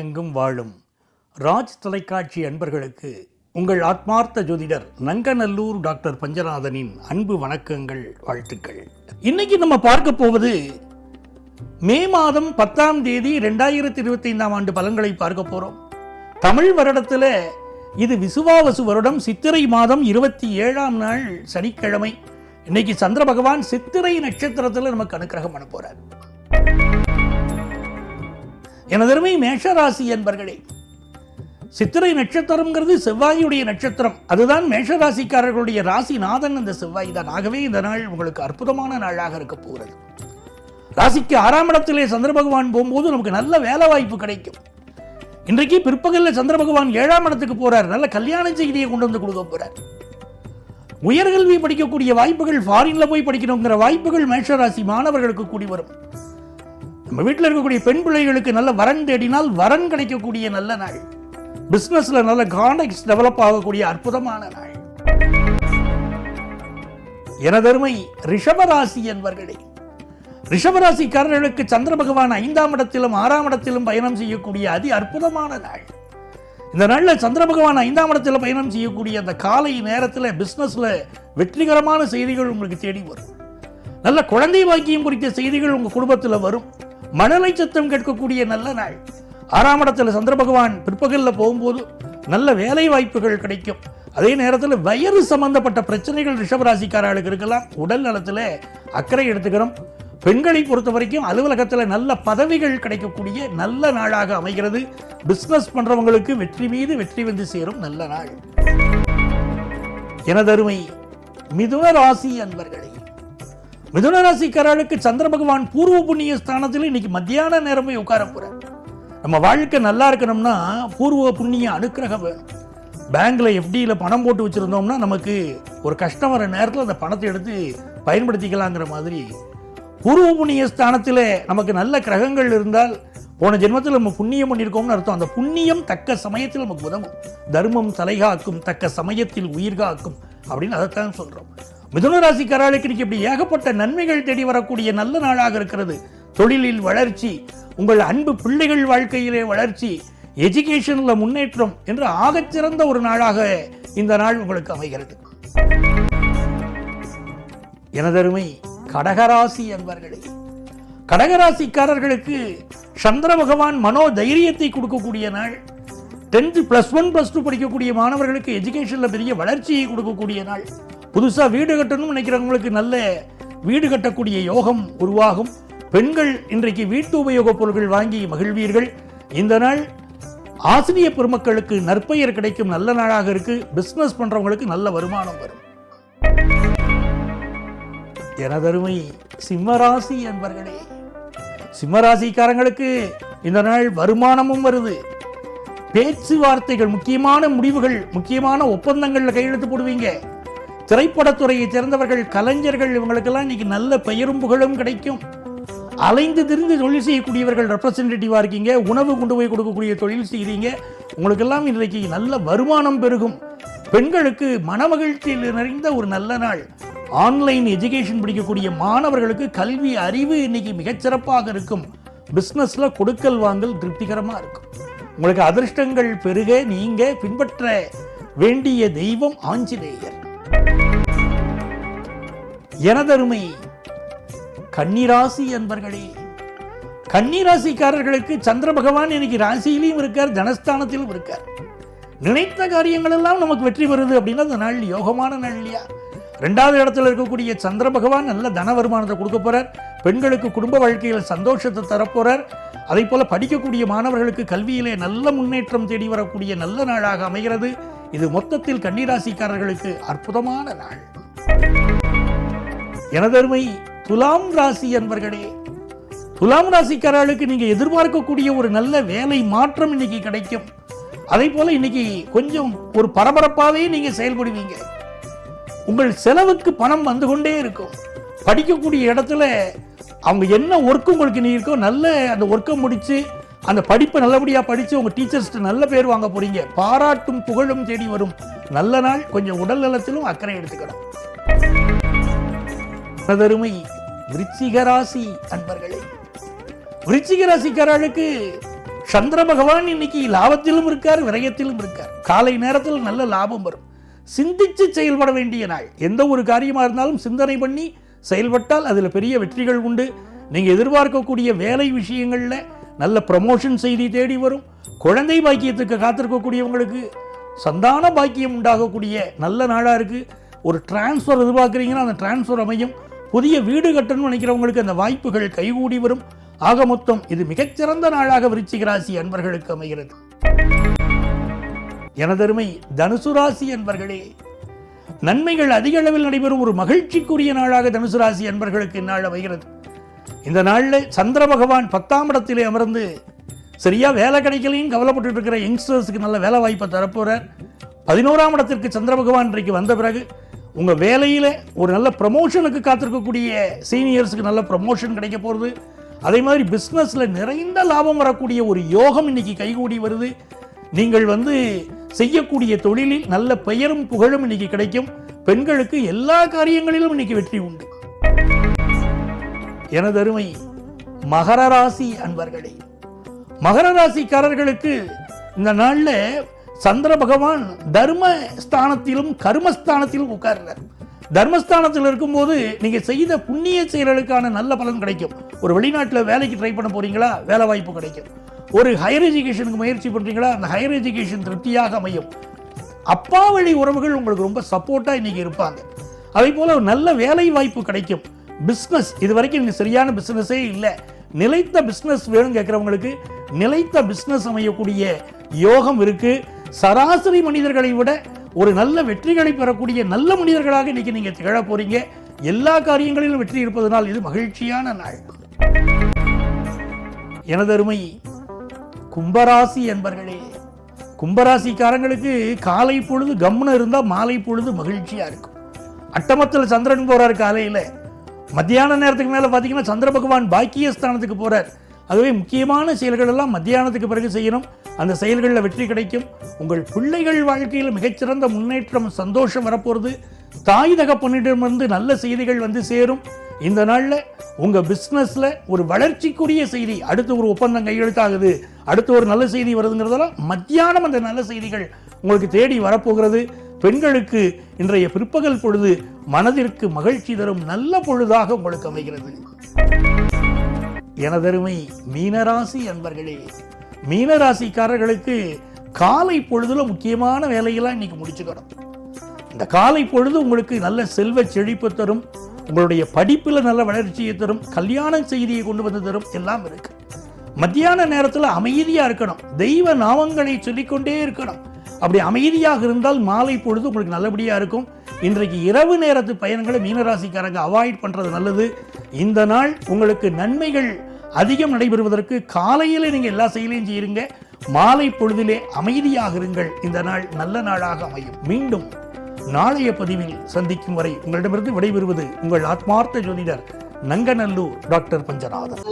உலகெங்கும் வாழும் ராஜ் தொலைக்காட்சி அன்பர்களுக்கு உங்கள் ஆத்மார்த்த ஜோதிடர் நங்கநல்லூர் டாக்டர் பஞ்சநாதனின் அன்பு வணக்கங்கள், வாழ்த்துக்கள். இன்னைக்கு நம்ம பார்க்க போவது மே மாதம் 10ஆம் தேதி 2025ஆம் ஆண்டு பலன்களை பார்க்க போறோம். தமிழ் வருடத்தில் இது விசுவாவசு வருடம், சித்திரை மாதம் 27ஆம் நாள் சனிக்கிழமை. இன்னைக்கு சந்திர பகவான் சித்திரை நட்சத்திரத்தில் நமக்கு அனுக்கிரகம் பண்ண போறார். எனதருமை மேஷராசி என்பர்களே, சித்திரை நட்சத்திரம்ங்கிறது செவ்வாயுடைய நட்சத்திரம். அதுதான் மேஷராசிக்காரர்களுடைய ராசிநாதன் அந்த செவ்வாய் தான். ஆகவே இந்த நாள் உங்களுக்கு அற்புதமான நாளாக இருக்க போகிறது. ராசிக்கு 6ஆம் இடத்திலே சந்திர பகவான் போகும்போது நமக்கு நல்ல வேலை வாய்ப்பு கிடைக்கும். இன்றைக்கு பிற்பகலில் சந்திர பகவான் 7ஆம் இடத்துக்கு போறார். நல்ல கல்யாண செய்தியை கொண்டு வந்து கொடுக்க போறார். உயர்கல்வி படிக்கக்கூடிய வாய்ப்புகள், ஃபாரின்ல போய் படிக்கணுங்கிற வாய்ப்புகள் மேஷராசி மாணவர்களுக்கு கூடி வரும். நம்ம வீட்டில் இருக்கக்கூடிய பெண் பிள்ளைகளுக்கு நல்ல வரன் தேடினால் வரன் கிடைக்கக்கூடிய நல்ல நாள். பிசினஸ்ல நல்ல கான்டெக்ட்ஸ் டெவலப் ஆகக்கூடிய அற்புதமான நாள். எனதருமை ரிஷபராசி என்பர்களே, ரிஷபராசிக்காரர்களுக்கு சந்திர பகவான் 5ஆம் இடத்திலும் 6ஆம் இடத்திலும் பயணம் செய்யக்கூடிய அதி அற்புதமான நாள். இந்த நாளில் சந்திர பகவான் 5ஆம் இடத்தில் பயணம் செய்யக்கூடிய அந்த காலை நேரத்தில் பிசினஸ்ல வெற்றிகரமான செய்திகள் உங்களுக்கு தேடி வரும். நல்ல குழந்தை பாக்கியம் குறித்த செய்திகள் உங்க குடும்பத்தில் வரும். மழலை சத்தம் கேட்கக்கூடிய நல்ல நாள். 6ஆம் இடத்துல சந்திர பகவான் பிற்பகலில் போகும்போது நல்ல வேலை வாய்ப்புகள் கிடைக்கும். அதே நேரத்தில் வயிறு சம்பந்தப்பட்ட பிரச்சனைகள் ரிஷபராசிக்காரர்களுக்கு இருக்கலாம். உடல் நலத்தில் அக்கறை எடுத்துக்கிறோம். பெண்களை பொறுத்த வரைக்கும் அலுவலகத்தில் நல்ல பதவிகள் கிடைக்கக்கூடிய நல்ல நாளாக அமைகிறது. பிசினஸ் பண்றவங்களுக்கு வெற்றி மீது வெற்றி வந்து சேரும் நல்ல நாள். எனதருமை மிதுன ராசி அன்பர்களே, மிதுன ராசிக்காரர்களுக்கு சந்திர பகவான் பூர்வ புண்ணிய ஸ்தானத்தில் இன்னைக்கு மத்தியான நேரம் போய் உட்கார போறார். நம்ம வாழ்க்கை நல்லா இருக்கணும்னா பூர்வ புண்ணிய அனுக்கிரகம் வேணும். பேங்க்ல எஃப்டியில் பணம் போட்டு வச்சிருந்தோம்னா நமக்கு ஒரு கஷ்டம் வர நேரத்தில் அந்த பணத்தை எடுத்து பயன்படுத்திக்கலாங்கிற மாதிரி பூர்வ புண்ணிய ஸ்தானத்தில் நமக்கு நல்ல கிரகங்கள் இருந்தால் போன ஜென்மத்தில் நம்ம புண்ணியம் பண்ணியிருக்கோம்னு அர்த்தம். அந்த புண்ணியம் தக்க சமயத்தில் நமக்கு உதவும். தர்மம் தலைகாக்கும், தக்க சமயத்தில் உயிர் காக்கும் அப்படின்னு அதைத்தான் சொல்றோம். மிதுன ராசிக்காரர்களுக்கு இன்னைக்கு இப்படி ஏகப்பட்ட நன்மைகள் தேடி வரக்கூடிய நல்ல நாளாக இருக்கிறது. தொழிலில் வளர்ச்சி, உங்கள் அன்பு பிள்ளைகள் வாழ்க்கையிலே வளர்ச்சி, எஜுகேஷன்ல முன்னேற்றம் என்று ஆகச்சிறந்த ஒரு நாளாக இந்த நாள் உங்களுக்கு அமைகிறது. எனதருமை கடகராசி என்பர்களே, கடகராசிக்காரர்களுக்கு சந்திர பகவான் மனோ தைரியத்தை கொடுக்கக்கூடிய நாள். 10th +1 +2 படிக்கக்கூடிய மாணவர்களுக்கு எஜுகேஷன்ல பெரிய வளர்ச்சியை கொடுக்கக்கூடிய நாள். புதுசா வீடு கட்டணும்னு நினைக்கிறவங்களுக்கு நல்ல வீடு கட்டக்கூடிய யோகம் உருவாகும். பெண்கள் இன்றைக்கு வீட்டு உபயோகப் பொருட்கள் வாங்கி மகிழ்வீர்கள். இந்த நாள் ஆசிரிய பெருமக்களுக்கு நற்பெயர் கிடைக்கும் நல்ல நாளாக இருக்கு. பிசினஸ் பண்றவங்களுக்கு நல்ல வருமானம் வரும். எனதருமை சிம்மராசி என்பர்களே, சிம்மராசிக்காரங்களுக்கு இந்த நாள் வருமானமும் வருது. பேச்சுவார்த்தைகள், முக்கியமான முடிவுகள், முக்கியமான ஒப்பந்தங்கள்ல கையெழுத்து போடுவீங்க. திரைப்படத்துறையை சேர்ந்தவர்கள், கலைஞர்கள், இவங்களுக்கெல்லாம் இன்னைக்கு நல்ல பெயரும் புகழும் கிடைக்கும். அலைந்து திரிந்து தொழில் செய்யக்கூடியவர்கள் ரெப்ரசன்டேட்டிவா இருக்கீங்க. உணவு கொண்டு போய் கொடுக்கக்கூடிய தொழில் செய்கிறீங்க. உங்களுக்கெல்லாம் இன்றைக்கு நல்ல வருமானம் பெருகும். பெண்களுக்கு மனமகிழ்ச்சியில் நிறைந்த ஒரு நல்ல நாள். ஆன்லைன் எஜுகேஷன் படிக்கக்கூடிய மாணவர்களுக்கு கல்வி அறிவு இன்னைக்கு மிகச்சிறப்பாக இருக்கும். பிசினஸ்ல கொடுக்கல் வாங்கல் திருப்திகரமா இருக்கும். உங்களுக்கு அதிர்ஷ்டங்கள் பெருக நீங்க பின்பற்ற வேண்டிய தெய்வம் ஆஞ்சநேயர். எனதருமை கன்னிராசி என்பர்களே, கன்னிராசிக்காரர்களுக்கு சந்திர பகவான் இன்னைக்கு ராசியிலையும் இருக்கார், தனஸ்தானத்திலும் இருக்கார். நினைத்த காரியங்கள் எல்லாம் நமக்கு வெற்றி வருது அப்படின்னா அந்த நாள் யோகமான நாள் இல்லையா? 2வது இடத்துல இருக்கக்கூடிய சந்திர பகவான் நல்ல தன வருமானத்தை கொடுக்க போறார். பெண்களுக்கு குடும்ப வாழ்க்கையில் சந்தோஷத்தை தரப்போறார். அதே போல படிக்கக்கூடிய மாணவர்களுக்கு கல்வியிலே நல்ல முன்னேற்றம் தேடி வரக்கூடிய நல்ல நாளாக அமைகிறது. இது மொத்தத்தில் கன்னிராசிக்காரர்களுக்கு அற்புதமான நாள். எனதருமை துலாம் ராசி என்பர்களே, துலாம் ராசிக்காரர்களுக்கு நீங்க எதிர்பார்க்கக்கூடிய ஒரு நல்ல வேலை மாற்றம் இன்னைக்கு கிடைக்கும். அதே போல இன்னைக்கு கொஞ்சம் ஒரு பரபரப்பாவே நீங்க செயல்படுவீங்க. உங்கள் செலவுக்கு பணம் வந்து கொண்டே இருக்கும். படிக்கக்கூடிய இடத்துல அவங்க என்ன ஒர்க் உங்களுக்கு நீ இருக்கோ நல்ல அந்த ஒர்க்கை முடிச்சு அந்த படிப்பை நல்லபடியாக படித்து உங்கள் டீச்சர்ஸ்ட்டு நல்ல பேர் வாங்க போறீங்க. பாராட்டும் புகழும் தேடி வரும் நல்ல நாள். கொஞ்சம் உடல் நலத்திலும் அக்கறை எடுத்துக்கணும். விருச்சிக ராசி அன்பர்களே, விருச்சிக ராசிக்காரர்களுக்கு சந்திர பகவான் இன்னைக்கு லாபத்திலும் இருக்கார், விரயத்திலும் இருக்கார். காலை நேரத்தில் நல்ல லாபம் வரும். சிந்திச்சு செயல்பட வேண்டிய நாள். எந்த ஒரு காரியமாக இருந்தாலும் சிந்தனை பண்ணி செயல்பட்டால் அதில் பெரிய வெற்றிகள் உண்டு. நீங்கள் எதிர்பார்க்கக்கூடிய வேலை விஷயங்களில் நல்ல ப்ரமோஷன் செய்தி தேடி வரும். குழந்தை பாக்கியத்துக்கு காத்திருக்கக்கூடியவங்களுக்கு சந்தான பாக்கியம் உண்டாகக்கூடிய நல்ல நாளாக இருக்குது. ஒரு டிரான்ஸ்ஃபர் எதிர்பார்க்குறீங்கன்னா அந்த டிரான்ஸ்ஃபர் அமையும். புதிய வீடு கட்டணும்னு நினைக்கிறவங்களுக்கு அந்த வாய்ப்புகள் கைகூடி வரும். ஆக மொத்தம் இது மிகச்சிறந்த நாளாக விருச்சிக ராசி அன்பர்களுக்கு அமைகிறது. எனதருமை தனுசு ராசி அன்பர்களே, நன்மைகள் அதிக அளவில் நடைபெறும் ஒரு மகிழ்ச்சிக்குரிய நாளாக தனுசு ராசி அன்பர்களுக்கு இந்நாள் அமைகிறது. இந்த நாளில் சந்திர பகவான் 10ஆம் இடத்திலே அமர்ந்து சரியா வேலை கிடைக்கலையும் கவலைப்பட்டு இருக்கிற யங்ஸ்டர்ஸுக்கு நல்ல வேலை வாய்ப்பை தரப்போறார். 11ஆம் இடத்திற்கு சந்திர பகவான் இன்றைக்கு வந்த பிறகு உங்கள் வேலையில் ஒரு நல்ல ப்ரமோஷனுக்கு காத்திருக்கக்கூடிய சீனியர்ஸுக்கு நல்ல ப்ரமோஷன் கிடைக்க போகிறது. அதே மாதிரி பிஸ்னஸில் நிறைந்த லாபம் வரக்கூடிய ஒரு யோகம் இன்னைக்கு கைகூடி வருது. நீங்கள் செய்யக்கூடிய தொழிலில் நல்ல பெயரும் புகழும் இன்னைக்கு கிடைக்கும். பெண்களுக்கு எல்லா காரியங்களிலும் இன்னைக்கு வெற்றி உண்டு. எனது அருமை மகர ராசி அன்பர்களே, மகர ராசிக்காரர்களுக்கு இந்த நாளில் சந்திர பகவான் தர்மஸ்தானத்திலும் கர்மஸ்தானத்திலும் உட்கார்றார். தர்மஸ்தானத்தில் இருக்கும்போது நீங்கள் செய்த புண்ணிய செயல்களுக்கான நல்ல பலன் கிடைக்கும். ஒரு வெளிநாட்டில் வேலைக்கு ட்ரை பண்ண போறீங்களா, வேலை வாய்ப்பு கிடைக்கும். ஒரு ஹையர் எஜுகேஷனுக்கு முயற்சி பண்ணுறீங்களா, அந்த ஹையர் எஜுகேஷன் திருப்தியாக அமையும். அப்பா வழி உறவுகள் உங்களுக்கு ரொம்ப சப்போர்ட்டாக இன்னைக்கு இருப்பாங்க. அதே போல் ஒரு நல்ல வேலை வாய்ப்பு கிடைக்கும். பிஸ்னஸ் இது வரைக்கும் இன்னும் சரியான பிஸ்னஸே இல்லை, நிலைத்த பிஸ்னஸ் வேணும் கேட்குறவங்களுக்கு நிலைத்த பிஸ்னஸ் அமையக்கூடிய யோகம் இருக்கு. சராசரி மனிதர்களை விட ஒரு நல்ல வெற்றிகளை பெறக்கூடிய நல்ல மனிதர்களாக இன்னைக்கு நீங்க திகழ போறீங்க. எல்லா காரியங்களிலும் வெற்றி இருப்பதனால் இது மகிழ்ச்சியான நாள். எனதருமை கும்பராசி என்பர்களே, கும்பராசிக்காரங்களுக்கு காலை பொழுது கம்முன்னு இருந்தால் மாலை பொழுது மகிழ்ச்சியா இருக்கும். அட்டமத்தில் சந்திரன் போறார் காலையில், மத்தியான நேரத்துக்கு மேலே பார்த்தீங்கன்னா சந்திர பகவான் பாக்கியஸ்தானத்துக்கு போறார். ஆகவே முக்கியமான செயல்கள் எல்லாம் மத்தியானத்துக்கு பிறகு செய்யணும். அந்த செயல்களில் வெற்றி கிடைக்கும். உங்கள் பிள்ளைகள் வாழ்க்கையில் மிகச்சிறந்த முன்னேற்றம், சந்தோஷம் வரப்போகிறது. தாய் தகப்பனிடமிருந்து நல்ல செய்திகள் சேரும். இந்த நாளில் உங்கள் பிஸ்னஸில் ஒரு வளர்ச்சிக்குரிய செய்தி, அடுத்து ஒரு ஒப்பந்தம் கையெழுத்தாகுது, அடுத்து ஒரு நல்ல செய்தி வருதுங்கிறதெல்லாம் மத்தியானம் அந்த நல்ல செய்திகள் உங்களுக்கு தேடி வரப்போகிறது. பெண்களுக்கு இன்றைய பிற்பகல் பொழுது மனதிற்கு மகிழ்ச்சி தரும் நல்ல பொழுதாக உங்களுக்கு அமைகிறது. எனதருமை மீனராசி அன்பர்களே, மீனராசிக்காரர்களுக்கு காலை பொழுதுல முக்கியமான வேலையெல்லாம் இன்னைக்கு முடிச்சுக்கணும். இந்த காலை பொழுது உங்களுக்கு நல்ல செல்வ செழிப்பு தரும், உங்களுடைய படிப்பில் நல்ல வளர்ச்சியை தரும், கல்யாண செய்தியை கொண்டு வந்து தரும், எல்லாம் இருக்கு. மத்தியான நேரத்தில் அமைதியாக இருக்கணும், தெய்வ நாமங்களை சொல்லிக்கொண்டே இருக்கணும். அப்படி அமைதியாக இருந்தால் மாலை பொழுது உங்களுக்கு நல்லபடியாக இருக்கும். இன்றைக்கு இரவு நேரத்து பயணங்களை மீனராசிக்காரங்க அவாய்ட் பண்ணுறது நல்லது. இந்த நாள் உங்களுக்கு நன்மைகள் அதிகம் நடைபெறுவதற்கு காலையில் நீங்கள் எல்லா செயலையும் செய்யுங்க, மாலை பொழுதிலே அமைதியாக இருங்கள். இந்த நாள் நல்ல நாளாக அமையும். மீண்டும் நாளைய பதிவில் சந்திக்கும் வரை உங்களிடமிருந்து விடைபெறுவது உங்கள் ஆத்மார்த்த ஜோதிடர் நங்கநல்லூர் டாக்டர் பஞ்சநாதன்.